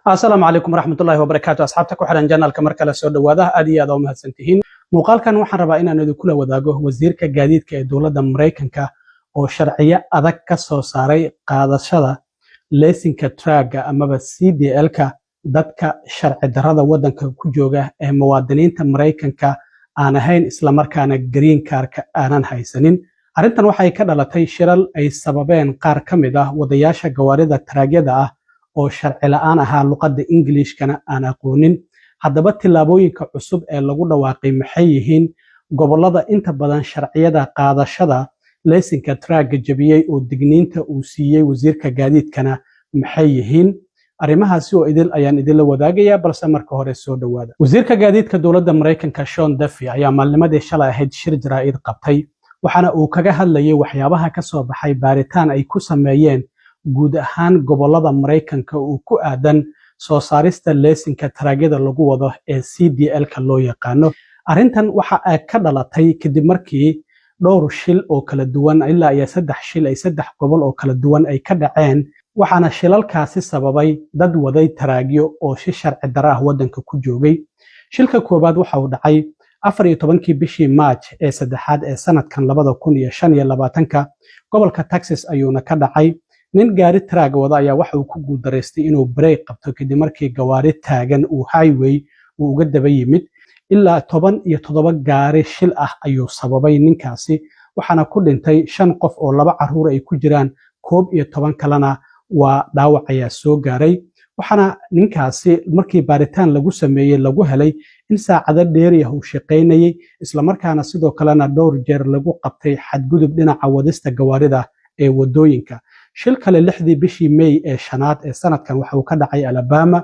السلام عليكم ورحمة الله وبركاته أصحابتك وحرن جنال كمركلة سود وذا أدي أدو مهسنتهين مقال كان وحن ربا إن ندو كل وذاقه وزيرك جديد كدولة أمريكا أو شرعية أذك صاري قادة شذا ليسن كتراجع أما بس CDL دتك شرع درada wadanka ku jooga ee muwaadiniinta Mareykanka aan ahayn isla markaana green card aanan haysanin arintan waxay ka dhalatay shiral ay sababeen qaar kamid ah wadayaasha gawaarida taraagada ah oo sharci la'aan ahaa luqadda Englishkana aan aqoonin haddaba tilaabooyinka cusub ee lagu dhawaaqay maxay yihiin gobolada inta badan sharciyada qaadashada laysanka taraaga jabiyay oo digniinta uu siiyay wasiirka gaadiidkana maxay yihiin arrimahaasi oo ayaan idinla wadaagayaa balse marka hore soo dhawaada wasiirka gaadiidka dowladda Mareykanka Sean Duffy ayaa maalnimadii shalay ahayd shir jaraa'id qabtay waxaana uu kaga hadlayay waxyaabaha ka soo baxay baaritaan ay ku sameeyeen guud ahaan gobolada Mareykanka oo ku aadan soo saarista laysanka taraagada lagu wado ee CDL-ka loo yaqaano arrintan waxa ay ka dhalatay kadib markii dhowr shil oo kala duwan ilaa iyo 3 shil ay 3 gobol oo kala duwan ay ka dhaceen waxaana shilalkaasi sababay dad waday taraagyo oo si sharci darro ah wadanka ku joogay shilka koobaad waxa uu dhacay 14kii bishii March ee saddexaad ee sanadkan 2025 gobolka Texas ayuuna ka dhacay nin gaari taraag wada ayaa waxa uu ku guuldareystay inuu break qabto kadib markii gawaari taagan uu highway uu uga daba yimid ilaa 17 gaari shil ah ayuu sababay ninkaasi waxaana ku dhintay 5 qof oo 2 caruur ay ku jiraan 11 kalena waa dhaawac ayaa soo gaaray waxaana ninkaasi markii baaritaan lagu sameeyay lagu helay in saacado dheer uu shaqeynayay isla markaana sidoo kalena dhowr jeer lagu qabtay xadgudub dhinaca wadista gawaarida ee wadooyinka shil kale 6dii bishii May ee shanaad ee sanadkan waxa uu ka dhacay Alabama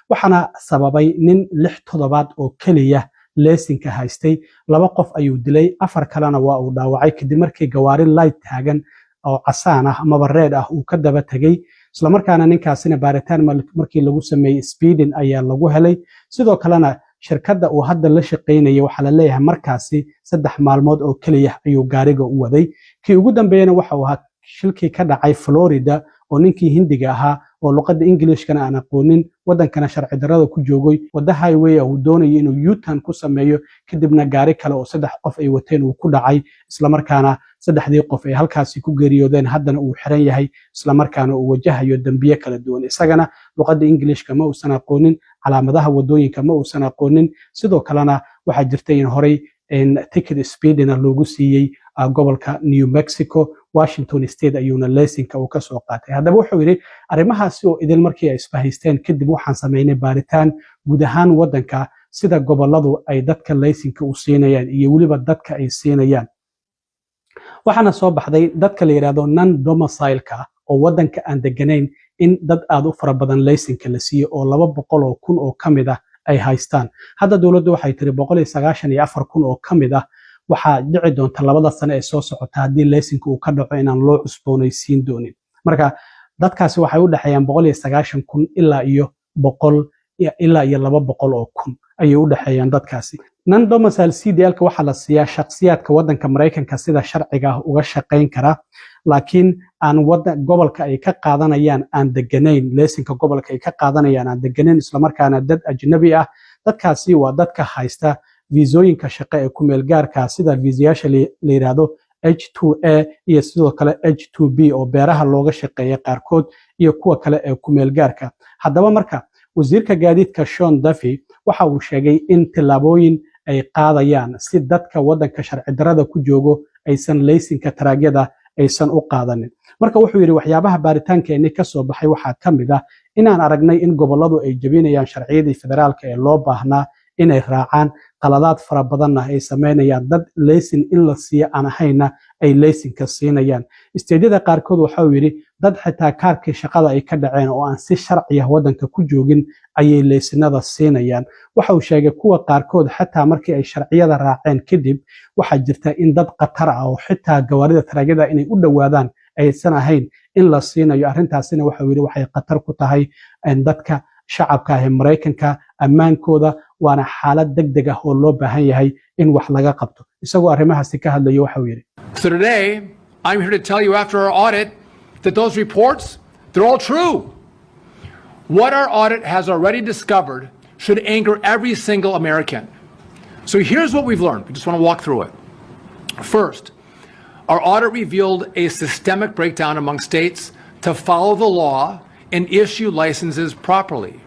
waxaana sababay nin 6 toddobaad oo kaliya laysanka haystay 2 qof ayuu dilay 4 kalena waa uu dhaawacay kadib markii gawaari light taagan oo casaan ah ama red ah uu ka daba tagay isla markaana ninkaasina baaritaan markii lagu sameeyay speeding ayaa lagu helay sidoo kalena shirkadda uu hadda la shaqeynayay waxa la leeyahay markaasi 3 maalmood oo kaliya ayuu gaariga u waday kii ugu dambeeyana waxa uu ahaa shilkii ka dhacay Florida oo ninkii Hindiga ahaa oo luqadda Englishkana aan aqoonin wadankana sharci darrada ku joogay wada highway uu doonayay inuu U-turn ku sameeyo kadibna gaari kale oo 3 qof ay wateen uu ku dhacay isla markaana 3dii qof ay halkaasi ku geeriyoodeen haddana uu xiran yahay isla markaana uu wajahayo dambiye kala duwan isagana luqadda Englishka ma uusan aqoonin calaamadaha wadooyinka ma uusan aqoonin sidoo kalena waxa jirtay in horey ticket speeding loogu siiyay gobolka New Mexico Washington State ayuuna laysanka uu ka soo qaatay haddaba wuxuu yiri arrimahaasi oo idil markii ay isfahaysteen kadib waxaan sameynay baaritaan guud ahaan wadanka sida goboladu ay dadka laysanka u siinayaan iyo waliba dadka ay siinayaan waxaana soo baxday dadka la yiraahdo non domicile-ka oo wadanka aan deganayn in dad aad u fara badan laysanka la siiyo oo 200,000 oo kamid ah ay haystaan hadda dawladdu waxay tiri 194,000 oo kamid ah waxa dhici doonta 2 sano ee soo socota hadii laysanka uu ka dhaco inaan loo cusboonaysiin doonin marka dadkaasi waxay u dhaxayaan 190,000 ilaa iyo 100 ilaa iyo 200,000 ayay u dhaxayaan dadkaasi non domicile CDL-ka waxa la siiyaa shakhsiyaadka wadanka Mareykanka sida sharciga ah uga shaqeyn kara laakiin aan gobolka ay ka qaadanayaan aan deganayn laysanka gobolka ay ka qaadanayaan aan deganayn isla markaana dad ajnabi ah dadkaasi waa dadka haysta viisooyinka shaqo ee ku meel gaarka sida viisayaasha la yiraahdo H2A iyo sidoo kale H2B oo beeraha looga shaqeeyo qaarkood iyo kuwa kale ee ku meel gaarka haddaba marka wasiirka gaadiidka Sean Duffy waxa uu sheegay in tilaabooyin ay qaadayaan si dadka wadanka sharci darrada ku joogo aysan laysanka taraagyada aysan u qaadanin marka wuxuu yiri waxyaabaha baaritaankeena ka soo baxay waxa kamid ah inaan aragnay in goboladu ay jabinayaan sharciyadii federaalka ee loo baahnaa inay raacaan qaladaad fara badan ay sameynayaan dad laysan in la siiyo aan ahayna ay laysanka siinayaan isteedada qaarkood waxa uu yiri dad xitaa kaarkii shaqada ay ka dhaceen oo aan si sharci ah wadanka ku joogin ayay laysanada siinayaan waxa uu sheegay kuwa qaarkood xitaa markii ay sharciyada raaceen kadib waxa jirta in dad qatar ah oo xitaa gawaarida taraagada inay u dhawaadaan aysan ahayn in la siinayo arrintaasina waxa uu yiri waxay qatar ku tahay dadka shacabka ah ee Mareykanka ammaankooda waana xaalad degdeg ah oo loo baahan yahay in wax laga qabto isagoo arrimahaasi ka hadlayo waxa uu yiri So today I'm here to tell you after our audit that those reports they're all true. What our audit has already discovered should anger every single American. So here's what we've learned. We just want to walk through it. First, our audit revealed a systemic breakdown among states to follow the law and issue licenses properly.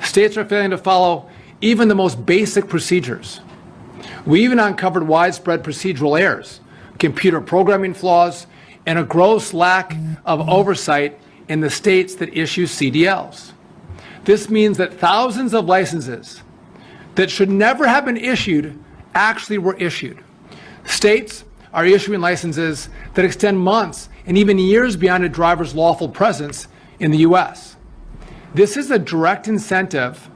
States are failing to follow even the most basic procedures. We even uncovered widespread procedural errors, computer programming flaws, and a gross lack of oversight in the states that issue CDLs. This means that thousands of licenses that should never have been issued actually were issued. States are issuing licenses that extend months and even years beyond a driver's lawful presence in the U.S. This is a direct incentive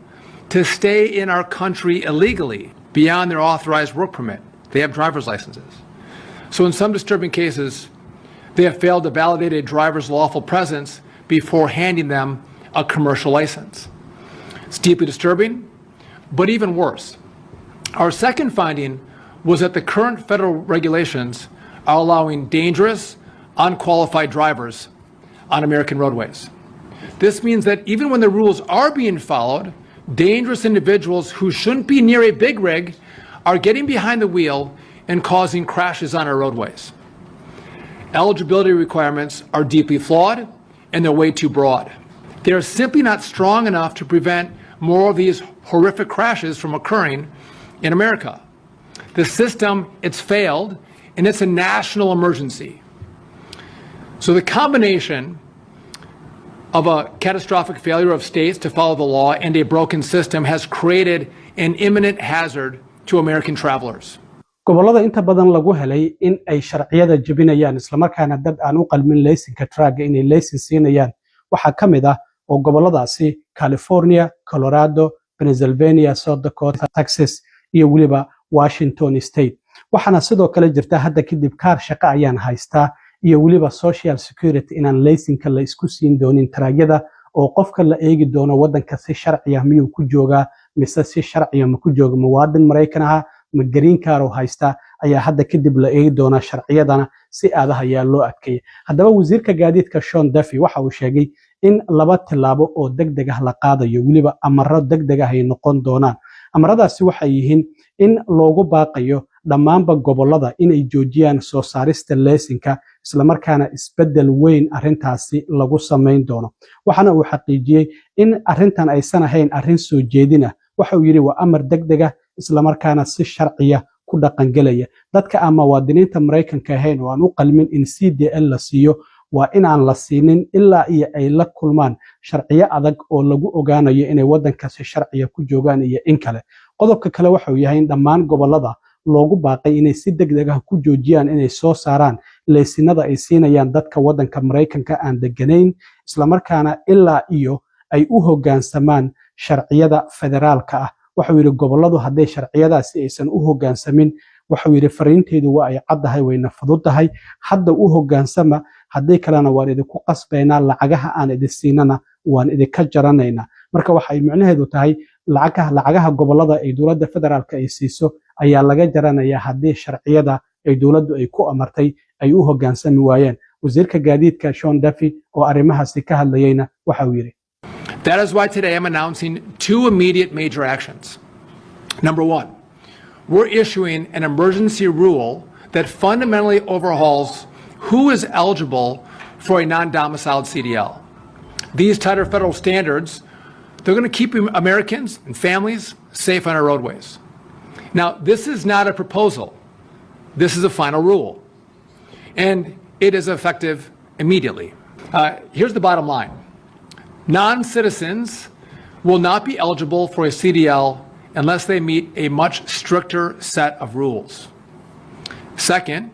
to stay in our country illegally beyond their authorized work permit. They have driver's licenses. So in some disturbing cases, they have failed to validate a driver's lawful presence before handing them a commercial license. It's deeply disturbing, but even worse. Our second finding was that the current federal regulations are allowing dangerous, unqualified drivers on American roadways. This means that even when the rules are being followed, dangerous individuals who shouldn't be near a big rig are getting behind the wheel and causing crashes on our roadways. Eligibility requirements are deeply flawed and they're way too broad. They are simply not strong enough to prevent more of these horrific crashes from occurring in America. The system, it's failed, and it's a national emergency. So the combination of a catastrophic failure of states to follow the law and a broken system has created an imminent hazard to American travelers. gobollada inta badan lagu helay in ay sharciyada jebinayaan islamarkaana dad aan u qalmin laysinka traaga inay laysin siinayaan waxaa ka mid ah oo gobolladaasi California, Colorado, Pennsylvania, South Dakota, Texas iyo weliba Washington State. waxaana sidoo kale jirta hadda kadib kaar shaqo ayaan haystaa iyo weliba social security inaan laysinka la isku siin doonin traagyada oo qofka la eegi doono wadanka si sharci ah miyuu ku joogaa mise si sharci ah ma ku jooga muwaadin Mareykan ah ma green card oo haysta ayaa hadda kadib la eegi doona sharciyadana si aadaha ayaa loo adkeeyay. haddaba wasiirka gaadiidka Sean Duffy waxa uu sheegay in laba tilaabo oo degdeg ah la qaadayo weliba amaro degdeg ah ay noqon doonaan. amaradaasi waxay yihiin in loogu baaqayo dhammaanba gobollada inay joojiyaan soo saarista laysinka islamarkaana isbedel weyn arrintaasi lagu samayn doono. waxaana uu xaqiijiyay in arrintan aysan ahayn arrin soo jeedina. waxa uu yiri waa amar degdeg ah islamarkaana si sharciya ku dhaqangelaya. dadka aan muwaadiniinta Mareykanka ahayn oo aan u qalmin in CDL la siiyo waa in aan la siinin ilaa iyo ay la kulmaan sharciyo adag oo lagu ogaanayo inay wadankaasi sharciya ku joogaan iyo in kale. qodobka kale waxa uu yahay in dhammaan gobollada loogu baaqay inay si degdeg ah ku joojiyaan inay soo saaraan laysinada ay siinayaan dadka wadanka Mareykanka aan deganayn islamarkaana ilaa iyo ay u hoggaansamaan sharciyada federaalka ah. waxa uu yiri gobolladu hadday sharciyadaasi aysan u hoggaansamin waxa uu yiri fariinteedu waa ay caddahay wayna fududahay hadda u hoggaansama hadday kalena waan idinku qasbaynaa lacagaha aan idin siinana waan idinka jaranaynaa. marka waxa ay macnaheedu tahay lacagaha gobollada ay dowladda federaalka ay siiso ayaa laga jaranayaa haddii sharciyada ay dowladdu ay ku amartay ay u hoggaansami waayeen. wasiirka gaadiidka Sean Duffy oo arrimahaasi ka hadlayayna waxa uu yiri That is why today I'm announcing two immediate major actions. Number one, we're issuing an emergency rule that fundamentally overhauls who is eligible for a non-domiciled CDL. These tighter federal standards, they're going to keep Americans and families safe on our roadways. Now, this is not a proposal. This is a final rule. And it is effective immediately. Here's the bottom line. Non-citizens will not be eligible for a CDL unless they meet a much stricter set of rules. Second,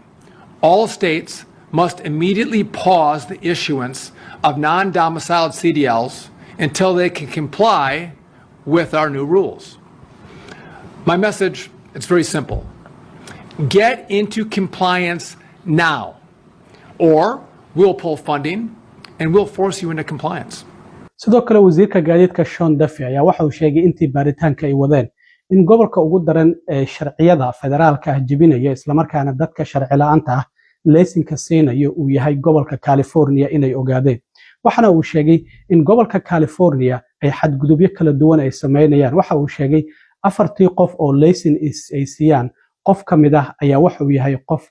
all states must immediately pause the issuance of non-domiciled CDLs until they can comply with our new rules. My message, it's very simple. Get into compliance now, or we'll pull funding and we'll force you into compliance. sidoo kale wasiirka gaadiidka Sean Duffy ayaa waxa uu sheegay intii baaritaanka ay wadeen in gobolka ugu daran ee sharciyada federaalka ah jebinaya islamarkaana dadka sharci la'aanta ah laysinka siinayo uu yahay gobolka California inay ogaadeen. waxaana uu sheegay in gobolka California ay xadgudubyo kala duwan ay sameynayaan. Waxa uu sheegay 4 qof oo laysin ay siiyaan qof ka mid ah ayaa waxa uu yahay qof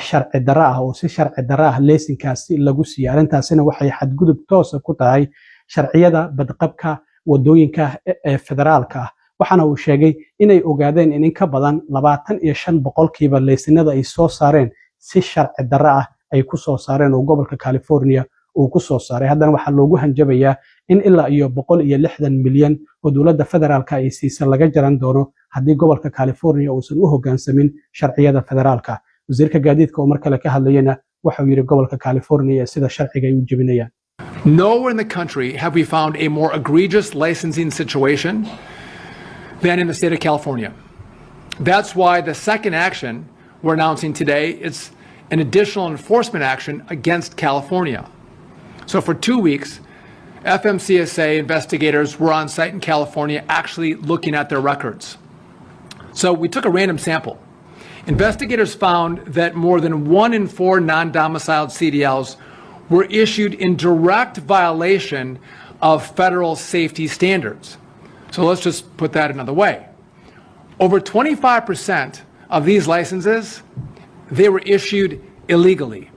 sharci darro ah oo si sharci darro ah laysinkaasi lagu siiyay. Arrintaasina waxay xadgudub toos ah ku tahay sharciyada badqabka wadooyinka ee federaalka ah. Waxaana uu sheegay inay ogaadeen in ka badan 25% laysinada ay soo saareen si sharci darro ah ay ku soo saareen oo gobolka California uu ku soo saaray. Haddana waxaa loogu hanjabayaa in ilaa iyo 160 milyan oo dowladda federaalka ay siisa laga jaran doono haddii gobolka California uusan u hoggaansamin sharciyada federaalka. wasiirka gaadiidka oo mar kale ka hadlayana waxa uu yiri gobolka California sida sharciga ay u jebinayaan. Nowhere in the country have we found a more egregious licensing situation than in the state of California. That's why the second action we're announcing today is an additional enforcement action against California. So for 2 weeks, FMCSA investigators were on site in California actually looking at their records. So we took a random sample. Investigators found that more than 1 in 4 non-domiciled CDLs were issued in direct violation of federal safety standards. So let's just put that another way. Over 25% of these licenses, they were issued illegally.